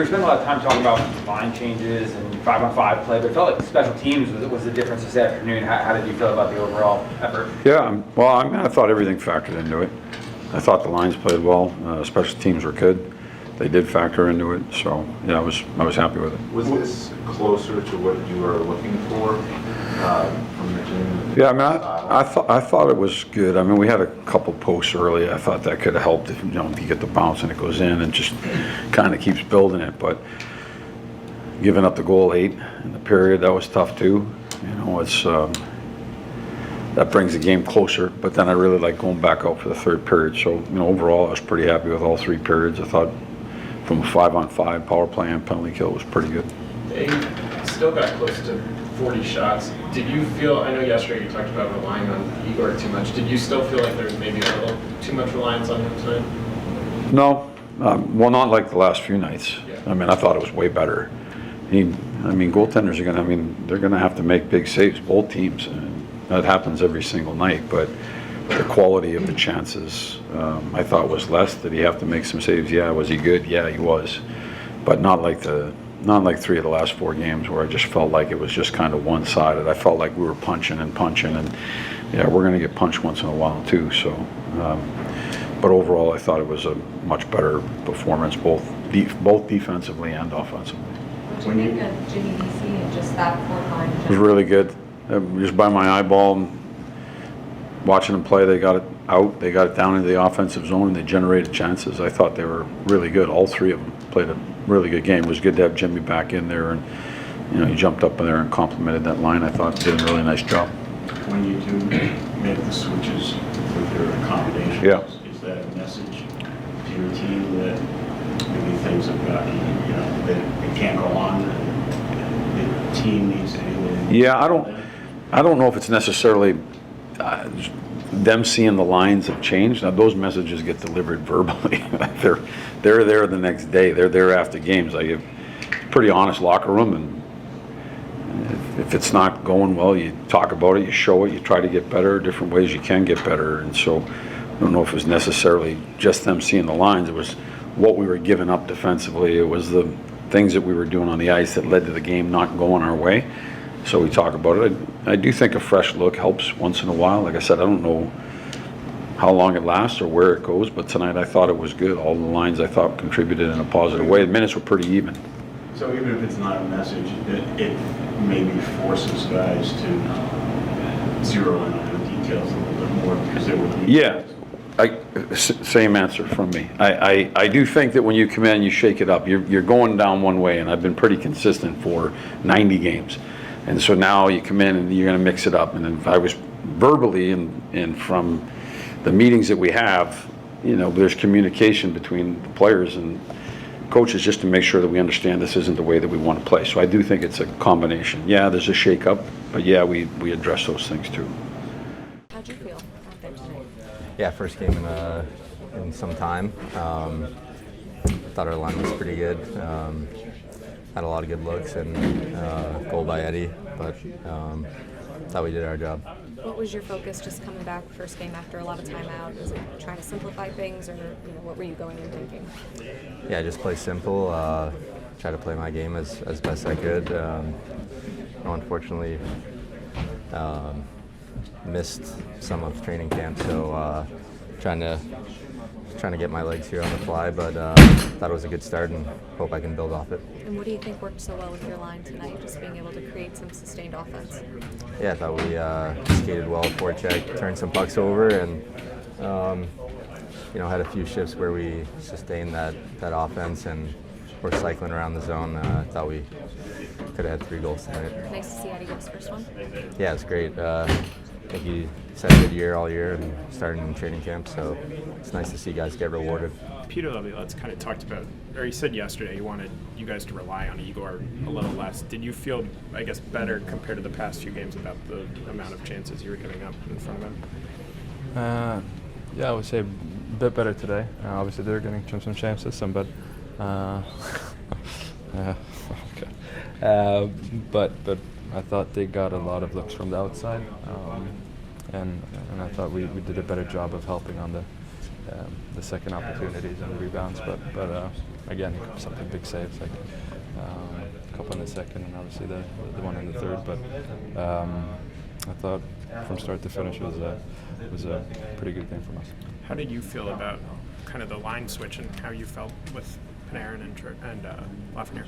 we spent a lot of time talking about line changes and 5-on-5 play, but it felt like special teams was the difference this afternoon. How did you feel about the overall effort? Yeah, well, I mean, I thought everything factored into it. I thought the lines played well. Special teams were good. They did factor into it, so yeah, I was happy with it. Was this closer to what you were looking for from the team? Yeah, I mean, I thought it was good. I mean, we had a couple posts early. I thought that could have helped if if you get the bounce and it goes in and just kind of keeps building it. But giving up the goal 8 in the period, that was tough too. It's that brings the game closer. But then I really like going back out for the third period. So overall, I was pretty happy with all 3 periods. I thought from a 5-on-5 power play and penalty kill was pretty good. They still got close to 40 shots. Did you feel, I know yesterday you talked about relying on Igor too much, did you still feel like there was maybe a little too much reliance on him tonight? No, well, not like the last few nights. Yeah. I mean, I thought it was way better. Goaltenders are they're gonna have to make big saves, both teams, and that happens every single night, but the quality of the chances, I thought was less. Did he have to make some saves? Yeah. Was he good? Yeah, he was. But not like 3 of the last 4 games where I just felt like it was just kind of one-sided. I felt like we were punching, and yeah, we're going to get punched once in a while too. So, but overall, I thought it was a much better performance, both defensively and offensively. What do you think of Jimmy Vesey and just that fourth line? It was really good. Just by my eyeball, watching them play, they got it out, they got it down into the offensive zone, and they generated chances. I thought they were really good. All 3 of them played a really good game. It was good to have Jimmy back in there, and he jumped up in there and complimented that line. I thought did a really nice job. When you do make the switches with your accommodations, yeah. Is that a message to your team that maybe things have gotten, that it can't go on, and the team needs to do it? Yeah, I don't know if it's necessarily them seeing the lines have changed. Now, those messages get delivered verbally. they're there the next day. They're there after games. I have a pretty honest locker room, and if it's not going well, you talk about it, you show it, you try to get better, different ways you can get better. And so I don't know if it was necessarily just them seeing the lines. It was what we were giving up defensively. It was the things that we were doing on the ice that led to the game not going our way. So we talk about it. I do think a fresh look helps once in a while. Like I said, I don't know how long it lasts or where it goes, but tonight I thought it was good. All the lines I thought contributed in a positive way. The minutes were pretty even. So even if it's not a message, it maybe forces guys to zero in on the details a little bit more because they were. Yeah, same answer from me. I do think that when you come in, you shake it up. You're going down one way, and I've been pretty consistent for 90 games. And so now you come in and you're going to mix it up. And if I was verbally and from the meetings that we have, there's communication between the players and coaches just to make sure that we understand this isn't the way that we want to play. So I do think it's a combination. Yeah, there's a shake-up, but yeah, we address those things too. How'd you feel out there tonight? Yeah, first game in some time. Thought our line was pretty good. Had a lot of good looks and goal by Eddie, but thought we did our job. What was your focus just coming back first game after a lot of time out? Was it trying to simplify things, or what were you going and thinking? Yeah, just play simple. Try to play my game as best I could. Unfortunately, missed some of training camp, so trying to get my legs here on the fly, but thought it was a good start and hope I can build off it. And what do you think worked so well with your line tonight, just being able to create some sustained offense? Yeah, I thought we skated well, forecheck, turned some pucks over, and had a few shifts where we sustained that offense and were cycling around the zone. Thought we could have had 3 goals tonight. Nice to see Eddie get his first one. Yeah, it's great. I think he had a good year all year and starting in training camp, so it's nice to see guys get rewarded. Peter Laviolette's kind of talked about, or he said yesterday he wanted you guys to rely on Igor a little less. Did you feel, I guess, better compared to the past few games about the amount of chances you were giving up in front of him? Yeah, I would say a bit better today. Obviously, they're getting some chances, but okay. But I thought they got a lot of looks from the outside, and I thought we did a better job of helping on the second opportunities and the rebounds. But again, something big saves like a couple in the second and obviously the one in the third. But I thought from start to finish it was a pretty good game from us. How did you feel about kind of the line switch and how you felt with Panarin and Lafreniere?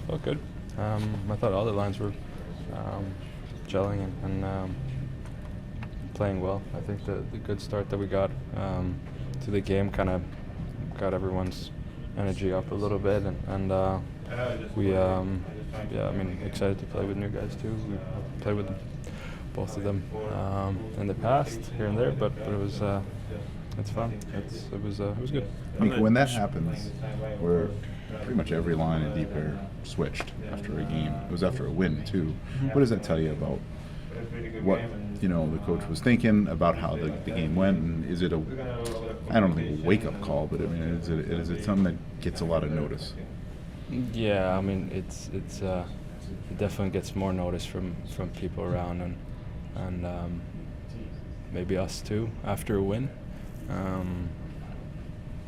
Felt good. I thought all the lines were gelling and playing well. I think the good start that we got to the game kind of got everyone's energy up a little bit, and we yeah, I mean, excited to play with new guys too. We played with both of them in the past here and there, but it was it's fun. It was good. Mika, when that happens, where pretty much every line in deep air switched after a game, it was after a win too. What does that tell you about what the coach was thinking about how the game went? And is it I don't think a wake-up call, but I mean, is it something that gets a lot of notice? Yeah, I mean, it definitely gets more notice from people around and maybe us too after a win.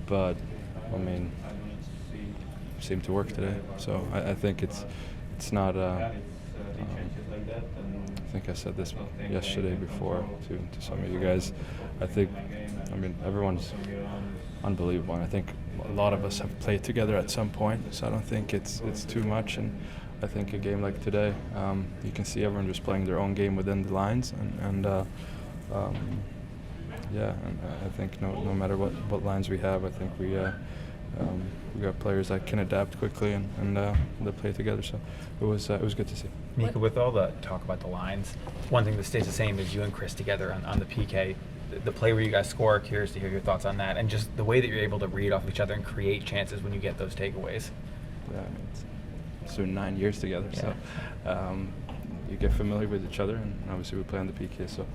But I mean, it seemed to work today, so I think it's not. I think I said this yesterday before to some of you guys. I mean, everyone's unbelievable, and I think a lot of us have played together at some point, so I don't think it's too much. And I think a game like today, you can see everyone just playing their own game within the lines, and yeah, and I think no matter what lines we have, I think we got players that can adapt quickly and they play together. So it was good to see. Mika, with all the talk about the lines, one thing that stays the same is you and Chris together on the PK. The play where you guys score, curious to hear your thoughts on that, and just the way that you're able to read off each other and create chances when you get those takeaways. Yeah, I mean, it's soon 9 years together, so you get familiar with each other, and obviously we play on the PK, so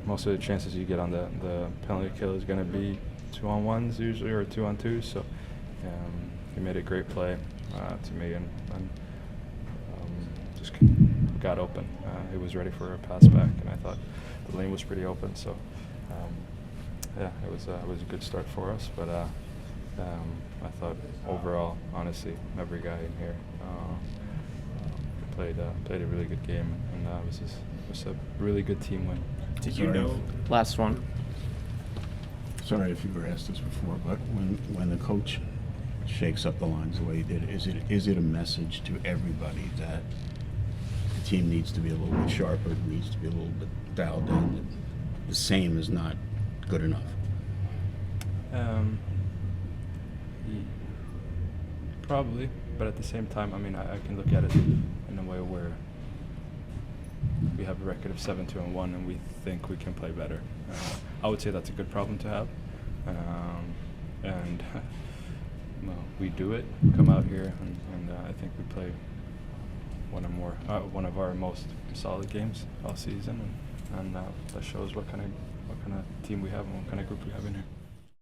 most of the chances you get on the penalty kill is going to be 2-on-1s usually, or 2-on-2s, so he made a great play to me and just got open. He was ready for a pass back, and I thought the lane was pretty open, so yeah, it was a good start for us, but I thought overall, honestly, every guy in here played a really good game, and it was a really good team win. Did you know? Last one. Sorry if you were asked this before, but when the coach shakes up the lines the way he did, is it a message to everybody that the team needs to be a little bit sharper, needs to be a little bit dialed in, that the same is not good enough? Probably, but at the same time, I mean, I can look at it in a way where we have a record of 7-2-1, and we think we can play better. I would say that's a good problem to have, and well, we do it. Come out here, and I think we play one of our most solid games all season, and that shows what kind of team we have and what kind of group we have in here.